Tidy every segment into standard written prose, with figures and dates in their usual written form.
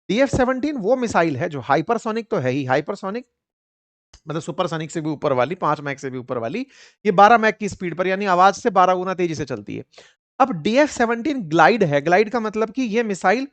DF-17 वो missile है जो हाइपरसोनिक तो है ही, हाइपरसोनिक मतलब सुपरसोनिक से भी ऊपर वाली, 5 मैक से भी ऊपर वाली, ये 12 मैक की स्पीड पर यानी आवाज से 12 गुना तेजी से चलती है। अब DF-17 ग्लाइड है, ग्लाइड का मतलब कि ये मिसाइल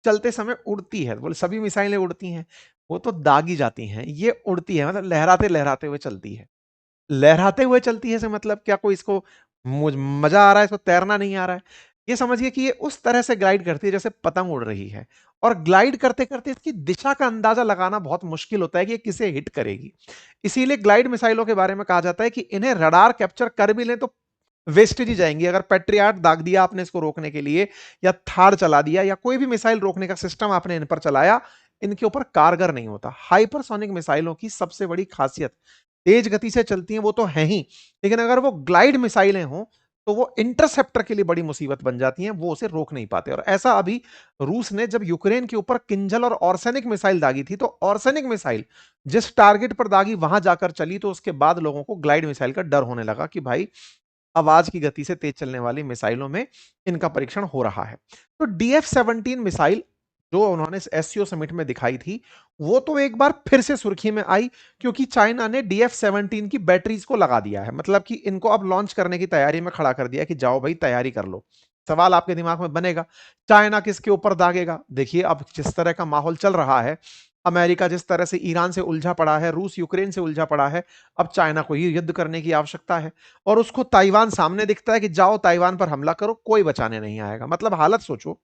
चलते समय उड़ती है, बोले सभी मिसाइलें उड़ती हैं, वो तो दागी जाती हैं, ये उड़ती है मतलब लहराते लहराते हुए चलती है। लहराते हुए चलती है से मतलब क्या कोई इसको मजा आ रहा है, इसको तैरना नहीं आ रहा है? ये समझिए कि ये उस तरह से ग्लाइड करती है जैसे पतंग उड़ रही है, और ग्लाइड करते करते इसकी दिशा का अंदाजा लगाना बहुत मुश्किल होता है कि ये किसे हिट करेगी। इसीलिए ग्लाइड मिसाइलों के बारे में कहा जाता है कि इन्हें रडार कैप्चर कर भी लें तो वेस्टेज ही जाएंगी। अगर पेट्रियाट दाग दिया आपने इसको रोकने के लिए, या थार चला दिया, या कोई भी मिसाइल रोकने का सिस्टम आपने इन पर चलाया, इनके ऊपर कारगर नहीं होता। हाइपरसोनिक मिसाइलों की सबसे बड़ी खासियत, तेज गति से चलती हैं वो तो है ही, लेकिन अगर वो ग्लाइड मिसाइलें हों तो वो इंटरसेप्टर के लिए बड़ी मुसीबत बन जाती हैं, वो उसे रोक नहीं पाते। और ऐसा अभी रूस ने जब यूक्रेन के ऊपर किंजल और ऑर्सेनिक मिसाइल दागी थी, तो ऑर्सेनिक मिसाइल जिस टारगेट पर दागी वहां जाकर चली, तो उसके बाद लोगों को ग्लाइड मिसाइल का डर होने लगा कि भाई आवाज की गति से तेज चलने वाली मिसाइलों में इनका परीक्षण हो रहा है। तो DF-17 मिसाइल जो उन्होंने एससीओ समिट में दिखाई थी, वो तो एक बार फिर से सुर्खी में आई, क्योंकि चाइना ने DF-17 की बैटरीज को लगा दिया है, मतलब कि इनको अब लॉन्च करने की तैयारी में खड़ा कर दिया कि जाओ भाई तैयारी कर लो। सवाल आपके दिमाग में बनेगा, चाइना किसके ऊपर दागेगा? देखिए अब जिस तरह का माहौल चल रहा है, अमेरिका जिस तरह से ईरान से उलझा पड़ा है, रूस यूक्रेन से उलझा पड़ा है, अब चाइना को ही युद्ध करने की आवश्यकता है, और उसको ताइवान सामने दिखता है कि जाओ ताइवान पर हमला करो, कोई बचाने नहीं आएगा। मतलब हालत सोचो,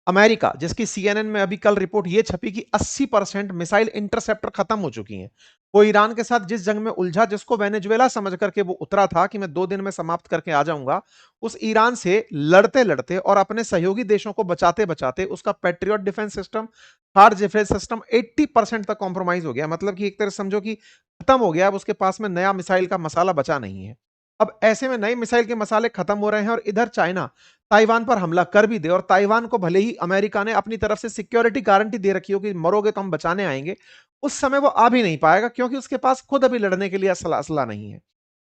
अमेरिका जिसकी सीएनएन में अभी कल रिपोर्ट ये छपी कि 80% मिसाइल इंटरसेप्टर खत्म हो चुकी हैं, वो ईरान के साथ जिस जंग में उलझा, जिसको वेनेजुएला समझ करके वो उतरा था कि मैं 2 दिन में समाप्त करके आ जाऊंगा, उस ईरान से लड़ते लड़ते और अपने सहयोगी देशों को बचाते बचाते उसका patriot defence system, hard defence system 80% तक कॉम्प्रोमाइज हो गया। मतलब कि एक तरह समझो कि खत्म हो गया, अब उसके पास में नया मिसाइल का मसाला बचा नहीं है। अब ऐसे में नए मिसाइल के मसाले खत्म हो रहे हैं, और इधर चाइना ताइवान पर हमला कर भी दे, और ताइवान को भले ही अमेरिका ने अपनी तरफ से सिक्योरिटी गारंटी दे रखी हो कि मरोगे तो हम बचाने आएंगे, उस समय वो आ भी नहीं पाएगा, क्योंकि उसके पास खुद अभी लड़ने के लिए असला नहीं है।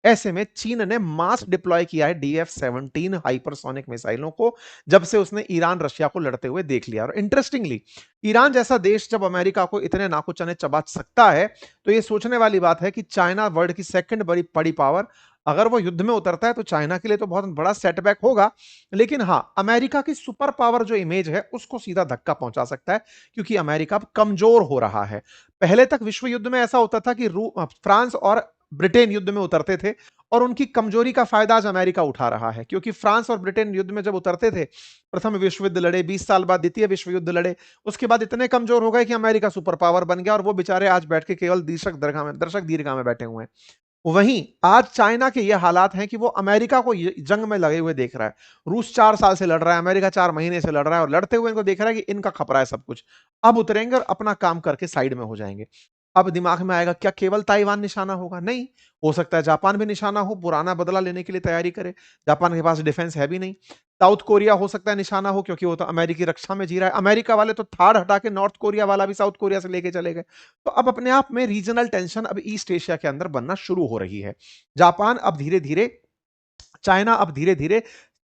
ऐसे में चीन ने मास डिप्लॉय किया है DF-17 हाइपरसोनिक मिसाइलों को, जब से उसने ईरान रशिया को लड़ते हुए देख लिया। और इंटरेस्टिंगली, ईरान जैसा देश जब अमेरिका को इतने नाकुचने चबा सकता है, तो ये सोचने वाली बात है कि चाइना वर्ल्ड की सेकंड बड़ी बड़ी पावर, अगर वो युद्ध में उतरता है तो चाइना के लिए तो बहुत बड़ा सेटबैक होगा, लेकिन हाँ अमेरिका की सुपर पावर जो इमेज है उसको सीधा धक्का पहुंचा सकता है, क्योंकि अमेरिका अब कमजोर हो रहा है। पहले तक विश्व युद्ध में ऐसा होता था कि फ्रांस और ब्रिटेन युद्ध में उतरते थे, और उनकी कमजोरी का फायदा आज अमेरिका उठा रहा है, क्योंकि फ्रांस और ब्रिटेन युद्ध में जब उतरते थे, प्रथम विश्व युद्ध लड़े, 20 साल बाद द्वितीय विश्व युद्ध लड़े, उसके बाद इतने कमजोर हो गए कि अमेरिका सुपर पावर बन गया, और वो बेचारे आज बैठ के केवल दर्शक दीर्घा में बैठे हुए हैं। वहीं आज चाइना के ये हालात हैं कि वो अमेरिका को जंग में लगे हुए देख रहा है। रूस 4 साल से लड़ रहा है, अमेरिका 4 महीने से लड़ रहा है, और लड़ते हुए इनको देख रहा है कि इनका खपरा है सब कुछ, अब उतरेंगे और अपना काम करके साइड में हो जाएंगे। अब दिमाग में आएगा, क्या केवल ताइवान निशाना होगा? नहीं, हो सकता है जापान भी निशाना हो, पुराना बदला लेने के लिए तैयारी करे। जापान के पास डिफेंस है भी नहीं। साउथ कोरिया हो सकता है निशाना हो, क्योंकि वो तो अमेरिकी रक्षा में जी रहा है। अमेरिका वाले तो थाड़ हटा के नॉर्थ कोरिया वाला भी साउथ कोरिया से लेके चले गए। तो अब अपने आप में रीजनल टेंशन अब ईस्ट एशिया के अंदर बनना शुरू हो रही है। जापान अब धीरे धीरे, चाइना अब धीरे धीरे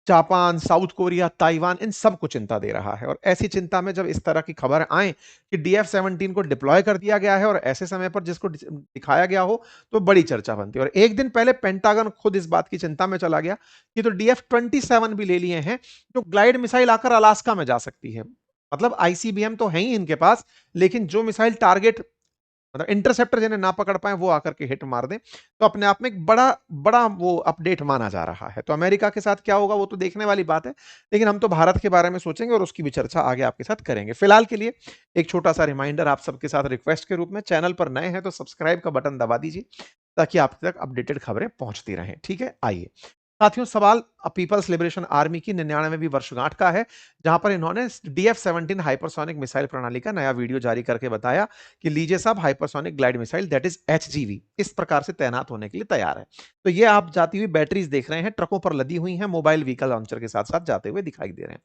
जापान, साउथ कोरिया, ताइवान, इन सबको चिंता दे रहा है। और ऐसी चिंता में जब इस तरह की खबर आए कि DF-17 को डिप्लॉय कर दिया गया है, और ऐसे समय पर जिसको दिखाया गया हो, तो बड़ी चर्चा बनती है। और एक दिन पहले पेंटागन खुद इस बात की चिंता में चला गया कि तो DF-27 भी ले लिए हैं, जो ग्लाइड मिसाइल आकर अलास्का में जा सकती है। मतलब ICBM तो है ही इनके पास, लेकिन जो मिसाइल टारगेट, मतलब इंटरसेप्टर जिन्हें ना पकड़ पाए, वो आकर के हिट मार दें, तो अपने आप में एक बड़ा बड़ा वो अपडेट माना जा रहा है। तो अमेरिका के साथ क्या होगा वो तो देखने वाली बात है, लेकिन हम तो भारत के बारे में सोचेंगे और उसकी भी चर्चा आगे आपके साथ करेंगे। फिलहाल के लिए एक छोटा सा रिमाइंडर आप सबके साथ रिक्वेस्ट के रूप में, चैनल पर नए हैं तो सब्सक्राइब का बटन दबा दीजिए, ताकि आप तक अपडेटेड खबरें पहुंचती रहें। ठीक है, आइए साथियों, सवाल पीपल्स लिबरेशन आर्मी की 99वीं वर्षगांठ का है, जहां पर इन्होंने DF-17 हाइपरसोनिक मिसाइल प्रणाली का नया वीडियो जारी करके बताया कि लीजिए साहब, hypersonic glide missile that is HGV इस प्रकार से तैनात होने के लिए तैयार है। तो ये आप जाती हुई बैटरीज देख रहे हैं, ट्रकों पर लदी हुई हैं, मोबाइल व्हीकल लॉन्चर के साथ साथ जाते हुए दिखाई दे रहे हैं।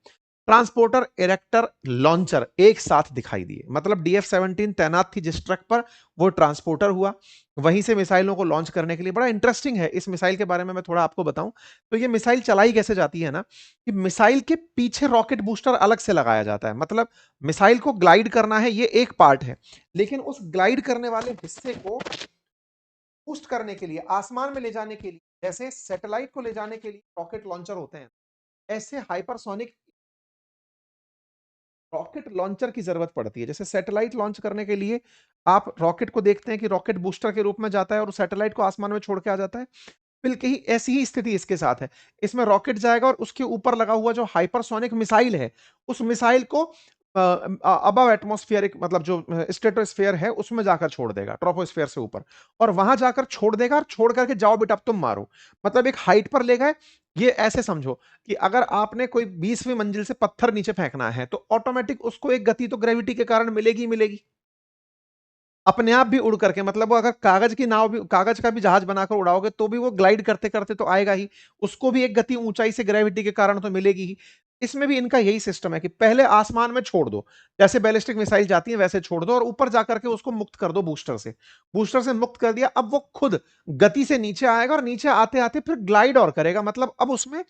ट्रांसपोर्टर, इरेक्टर, लॉन्चर एक साथ दिखाई दिए। मतलब DF-17 तैनात थी जिस ट्रक पर, वो ट्रांसपोर्टर हुआ। वहीं से मिसाइलों को लॉन्च करने के लिए बड़ा इंटरेस्टिंग है, इस मिसाइल के बारे में मैं थोड़ा आपको बताऊं तो ये मिसाइल चलाई कैसे जाती है ना, कि मिसाइल के पीछे रॉकेट बूस्टर अलग से लगाया जाता है। मतलब मिसाइल को ग्लाइड करना है, ये एक पार्ट है, लेकिन उस ग्लाइड करने वाले हिस्से को बूस्ट करने के लिए, आसमान में ले जाने के लिए, जैसे सैटेलाइट को ले जाने के लिए रॉकेट लॉन्चर होते हैं, ऐसे हाइपरसोनिक रॉकेट लॉन्चर की जरूरत पड़ती है। जैसे सैटेलाइट लॉन्च करने के लिए आप रॉकेट को देखते हैं कि रॉकेट बूस्टर के रूप में जाता है और सैटेलाइट को आसमान में छोड़ के आ जाता है, बिल्कुल ही ऐसी ही स्थिति इसके साथ है। इसमें रॉकेट जाएगा और उसके ऊपर लगा हुआ जो हाइपरसोनिक मिसाइल है, उस मिसाइल को अबव एटमॉस्फेरिक, मतलब जो स्ट्रेटोस्फेयर है उसमें जाकर छोड़ देगा, ट्रोपोस्फेयर से ऊपर, और वहां जाकर छोड़ देगा और छोड़ करके जाओ बेटा अब तुम मारो। मतलब एक हाइट पर ले गए। ये ऐसे समझो कि अगर आपने कोई 20वीं मंजिल से पत्थर नीचे फेंकना है तो ऑटोमेटिक उसको एक गति तो ग्रेविटी के कारण मिलेगी ही मिलेगी, अपने आप भी उड़ करके। मतलब वो अगर कागज की नाव भी, कागज का भी जहाज बनाकर उड़ाओगे तो भी वो ग्लाइड करते करते तो आएगा ही, उसको भी एक गति ऊंचाई से ग्रेविटी के कारण तो मिलेगी ही। इसमें भी इनका यही सिस्टम है कि पहले आसमान में छोड़ दो, जैसे बैलिस्टिक मिसाइल जाती है वैसे छोड़ दो, और ऊपर जाकर के उसको मुक्त कर दो बूस्टर से। बूस्टर से मुक्त कर दिया, अब वो खुद गति से नीचे आएगा और नीचे आते आते फिर ग्लाइड और करेगा। मतलब अब उसमें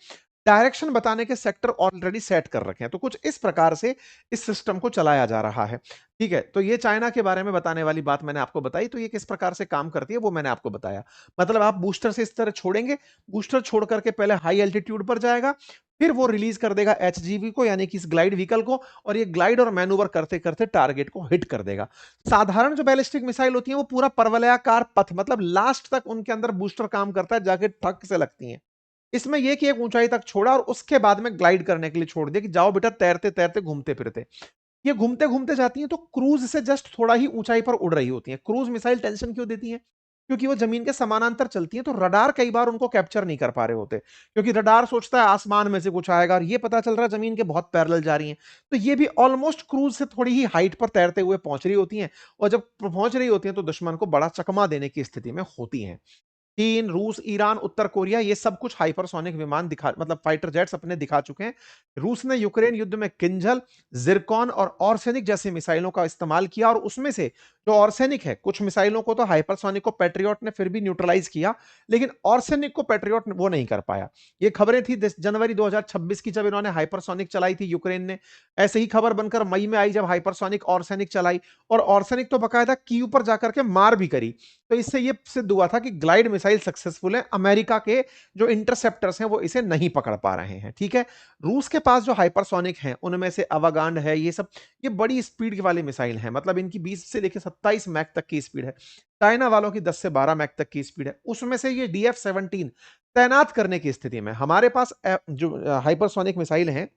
डायरेक्शन बताने के सेक्टर ऑलरेडी सेट कर रखे हैं। तो कुछ इस प्रकार से इस सिस्टम को चलाया जा रहा है। ठीक है, तो ये चाइना के बारे में बताने वाली बात मैंने आपको बताई। तो ये किस प्रकार से काम करती है वो मैंने आपको बताया। मतलब आप बूस्टर से इस तरह छोड़ेंगे, बूस्टर छोड़ करके पहले हाई एल्टीट्यूड पर जाएगा, फिर वो रिलीज कर देगा एचजीवी को, यानी कि इस ग्लाइड व्हीकल को, और ये ग्लाइड और मैनूवर करते करते टारगेट को हिट कर देगा। साधारण जो बैलिस्टिक मिसाइल होती है वो पूरा परवलयाकार पथ, मतलब लास्ट तक उनके अंदर बूस्टर काम करता है, जाके ठक से लगती है। इसमें यह कि एक ऊंचाई तक छोड़ा और उसके बाद में ग्लाइड करने के लिए छोड़ दिया कि जाओ बेटा तैरते तैरते घूमते फिरते। ये घूमते घूमते जाती हैं तो क्रूज से जस्ट थोड़ा ही ऊंचाई पर उड़ रही होती हैं। क्रूज मिसाइल टेंशन क्यों देती हैं? क्योंकि वो जमीन के समानांतर चलती हैं, तो रडार कई बार उनको कैप्चर नहीं कर पा रहे होते, क्योंकि रडार सोचता है आसमान में से कुछ आएगा और ये पता चल रहा है जमीन के बहुत पैरेलल जा रही हैं। तो ये भी ऑलमोस्ट क्रूज से थोड़ी ही हाइट पर तैरते हुए पहुंच रही होती हैं, और जब पहुंच रही होती हैं तो दुश्मन को बड़ा चकमा देने की स्थिति में होती हैं। चीन, रूस, ईरान, उत्तर कोरिया, ये सब कुछ हाइपरसोनिक विमान दिखा, मतलब फाइटर जेट्स अपने दिखा चुके हैं। रूस ने यूक्रेन युद्ध में किंजल, जिरकॉन और ऑर्सेनिक जैसी मिसाइलों का इस्तेमाल किया, और उसमें से जो ऑर्सेनिक है, कुछ मिसाइलों को तो हाइपरसोनिक को पैट्रियट ने फिर भी न्यूट्रलाइज किया, लेकिन ऑर्सेनिक को पैट्रियट वो नहीं कर पाया। ये खबरें थी जनवरी 2026 की, जब इन्होंने हाइपरसोनिक चलाई थी यूक्रेन ने। ऐसे ही खबर बनकर मई में आई जब हाइपरसोनिक ऑर्सेनिक चलाई, और ऑर्सेनिक तो बकायदा कीव पर जाकर के मार भी करी। तो इससे यह सिद्ध हुआ था कि ग्लाइड मिसाइल सक्सेसफुल है, अमेरिका के जो इंटरसेप्टर्स हैं वो इसे नहीं पकड़ पा रहे हैं। ठीक है, रूस के पास जो हाइपरसोनिक हैं उनमें से अवागांड है, ये सब ये बड़ी स्पीड वाली मिसाइल है। मतलब इनकी 20 से लेकर 27 मैक तक की स्पीड है। चाइना वालों की 10 से 12 मैक तक की स्पीड है। उसमें से ये DF-17 तैनात करने की स्थिति में, हमारे पास जो हाइपरसोनिक मिसाइल हैं,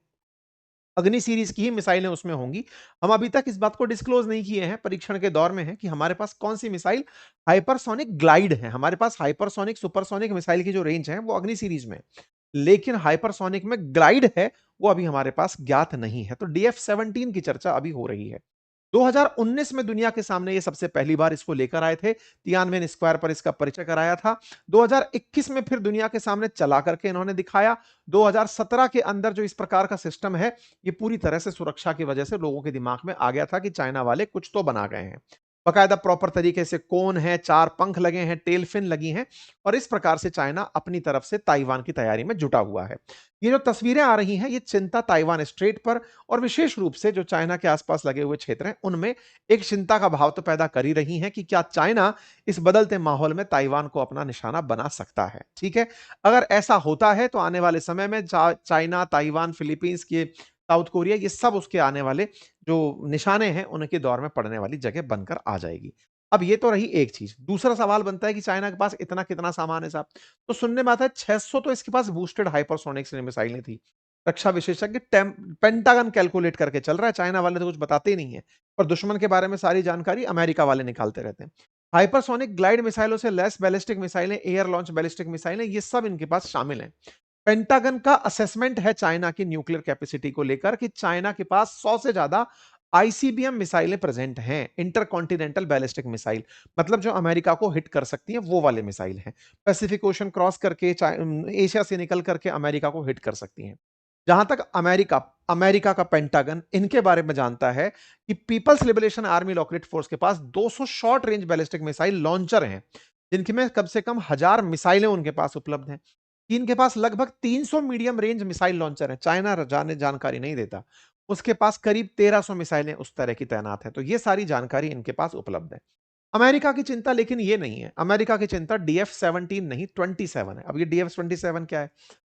अग्नि सीरीज की ही मिसाइलें उसमें होंगी। हम अभी तक इस बात को डिस्क्लोज नहीं किए हैं, परीक्षण के दौर में है कि हमारे पास कौन सी मिसाइल हाइपरसोनिक ग्लाइड है। हमारे पास हाइपरसोनिक सुपरसोनिक मिसाइल की जो रेंज है वो अग्नि सीरीज में, लेकिन हाइपरसोनिक में ग्लाइड है वो अभी हमारे पास ज्ञात नहीं है। तो DF-17 की चर्चा अभी हो रही है। 2019 में दुनिया के सामने ये सबसे पहली बार इसको लेकर आए थे, तियानवेन स्क्वायर पर इसका परिचय कराया था। 2021 में फिर दुनिया के सामने चला करके इन्होंने दिखाया। 2017 के अंदर जो इस प्रकार का सिस्टम है, ये पूरी तरह से सुरक्षा की वजह से लोगों के दिमाग में आ गया था कि चाइना वाले कुछ तो बना गए हैं। बकायदा प्रॉपर तरीके से कोन है, 4 पंख लगे हैं, टेल फिन लगी हैं, और इस प्रकार से चाइना अपनी तरफ से ताइवान की तैयारी में जुटा हुआ है। ये जो तस्वीरें आ रही हैं, ये चिंता ताइवान स्ट्रेट पर और विशेष रूप से जो चाइना के आसपास लगे हुए क्षेत्र हैं उनमें एक चिंता का भाव तो पैदा कर ही रही हैं कि क्या चाइना इस बदलते माहौल में ताइवान को अपना निशाना बना सकता है। ठीक है, अगर ऐसा होता है तो आने वाले समय में चाइना, ताइवान, फिलीपींस के, साउथ कोरिया, ये सब उसके आने वाले जो निशाने हैं उनके दौर में पड़ने वाली जगह बनकर आ जाएगी। अब ये तो रही एक चीज। दूसरा सवाल बनता है कि चाइना के पास इतना कितना सामान है साहब? तो सुनने में आता है 600 तो इसके पास बूस्टेड हाइपरसोनिक मिसाइलें थी। रक्षा विशेषज्ञ पेंटागन कैलकुलेट करके चल रहा है, चाइना वाले तो कुछ बताते ही नहीं है, पर दुश्मन के बारे में सारी जानकारी अमेरिका वाले निकालते रहते हैं। हाइपरसोनिक ग्लाइड मिसाइलों से लेस बैलिस्टिक मिसाइलें, एयर लॉन्च बैलिस्टिक मिसाइलें, ये सब इनके पास शामिल हैं। पेंटागन का असेसमेंट है चाइना की न्यूक्लियर कैपेसिटी को लेकर कि चाइना के पास 100 से ज्यादा आईसीबीएम मिसाइलें प्रेजेंट हैं, इंटरकॉन्टिनेंटल बैलिस्टिक मिसाइल, मतलब जो अमेरिका को हिट कर सकती हैं वो वाले मिसाइल हैं। पैसिफिक ओशन क्रॉस करके एशिया से निकल करके अमेरिका को हिट कर सकती हैं। जहां तक अमेरिका अमेरिका का पेंटागन इनके बारे में जानता है कि People's Liberation Army Lockheed force के पास 200 short range ballistic missile launcher हैं, जिनकी में कम से कम 1000 मिसाइलें उनके पास उपलब्ध हैं। चीन के पास लगभग 300 मीडियम रेंज मिसाइल लॉन्चर हैं। चाइना जाने जानकारी नहीं देता, उसके पास करीब 1300 मिसाइलें उस तरह की तैनात हैं। तो ये सारी जानकारी इनके पास उपलब्ध है। अमेरिका की चिंता लेकिन ये नहीं है। अमेरिका की चिंता DF-17 नहीं 27 है। अब ये DF-27 क्या है?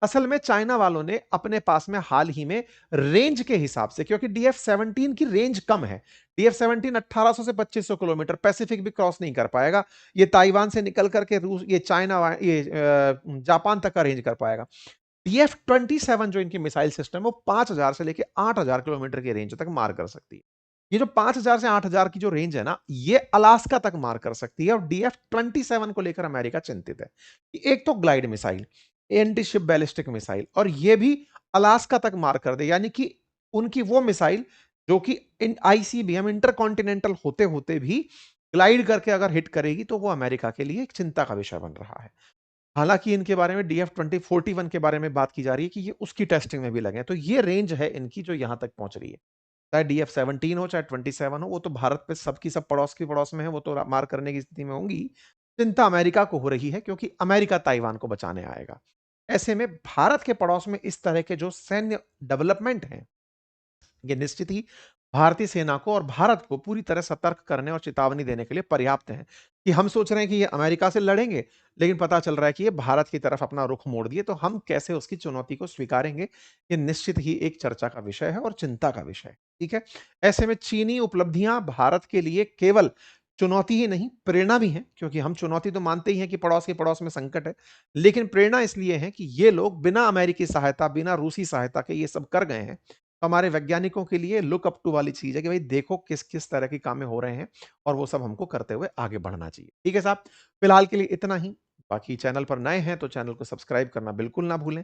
असल में चाइना वालों ने अपने पास में हाल ही में रेंज के हिसाब से, क्योंकि DF-17 की रेंज कम है। DF-17 1800 से 2500 किलोमीटर, पैसिफिक भी क्रॉस नहीं कर पाएगा। ये ताइवान से निकल करके रूस, ये चाइना, ये जापान तक का रेंज कर पाएगा। DF-27 जो इनकी मिसाइल सिस्टम है, वो 5000 से लेके 8000 किलोमीटर की रेंज तक मार कर सकती है। ये जो 5000 से 8000 की जो रेंज है ना, ये अलास्का तक मार कर सकती है। और DF-27 को लेकर अमेरिका चिंतित है। एक तो glide missile, anti ship ballistic missile, और ये भी अलास्का तक मार कर दे, यानी कि उनकी वो मिसाइल जो कि ICBM इंटरकॉन्टिनेंटल होते होते भी ग्लाइड करके अगर हिट करेगी, तो वो अमेरिका के लिए एक चिंता का विषय बन रहा है। हालांकि इनके बारे में DF-41 के बारे में बात की जा रही है कि ये उसकी टेस्टिंग में भी लगे हैं। तो ये रेंज है इनकी जो यहां तक पहुंच रही है। चाहे DF-17 हो, चाहे 27 हो, वो तो भारत पे सबकी सब पड़ोस की पड़ोस में है, वो तो मार करने की स्थिति में होंगी। चिंता अमेरिका को हो रही है, क्योंकि अमेरिका ताइवान को बचाने आएगा। ऐसे में भारत के पड़ोस में इस तरह के जो सैन्य डेवलपमेंट हैं, ये निश्चित ही भारतीय सेना को और भारत को पूरी तरह सतर्क करने और चेतावनी देने के लिए पर्याप्त हैं। कि हम सोच रहे हैं कि ये अमेरिका से लड़ेंगे, लेकिन पता चल रहा है कि ये भारत की तरफ अपना रुख मोड़ दिए, तो हम कैसे उसकी चुनौती को स्वीकारेंगे? ये निश्चित ही एक चर्चा का विषय है और चिंता का विषय है। ठीक है? ऐसे में चीनी उपलब्धियां भारत के लिए केवल चुनौती ही नहीं, प्रेरणा भी है, क्योंकि हम चुनौती तो मानते ही हैं कि पड़ोस के पड़ोस में संकट है, लेकिन प्रेरणा इसलिए है कि ये लोग बिना अमेरिकी सहायता, बिना रूसी सहायता के ये सब कर गए हैं। तो हमारे वैज्ञानिकों के लिए लुक अप टू वाली चीज है कि भाई देखो किस किस तरह के काम हो रहे हैं, और वो सब हमको करते हुए आगे बढ़ना चाहिए। ठीक है साहब, फिलहाल के लिए इतना ही। बाकी चैनल पर नए हैं तो चैनल को सब्सक्राइब करना बिल्कुल ना भूलें।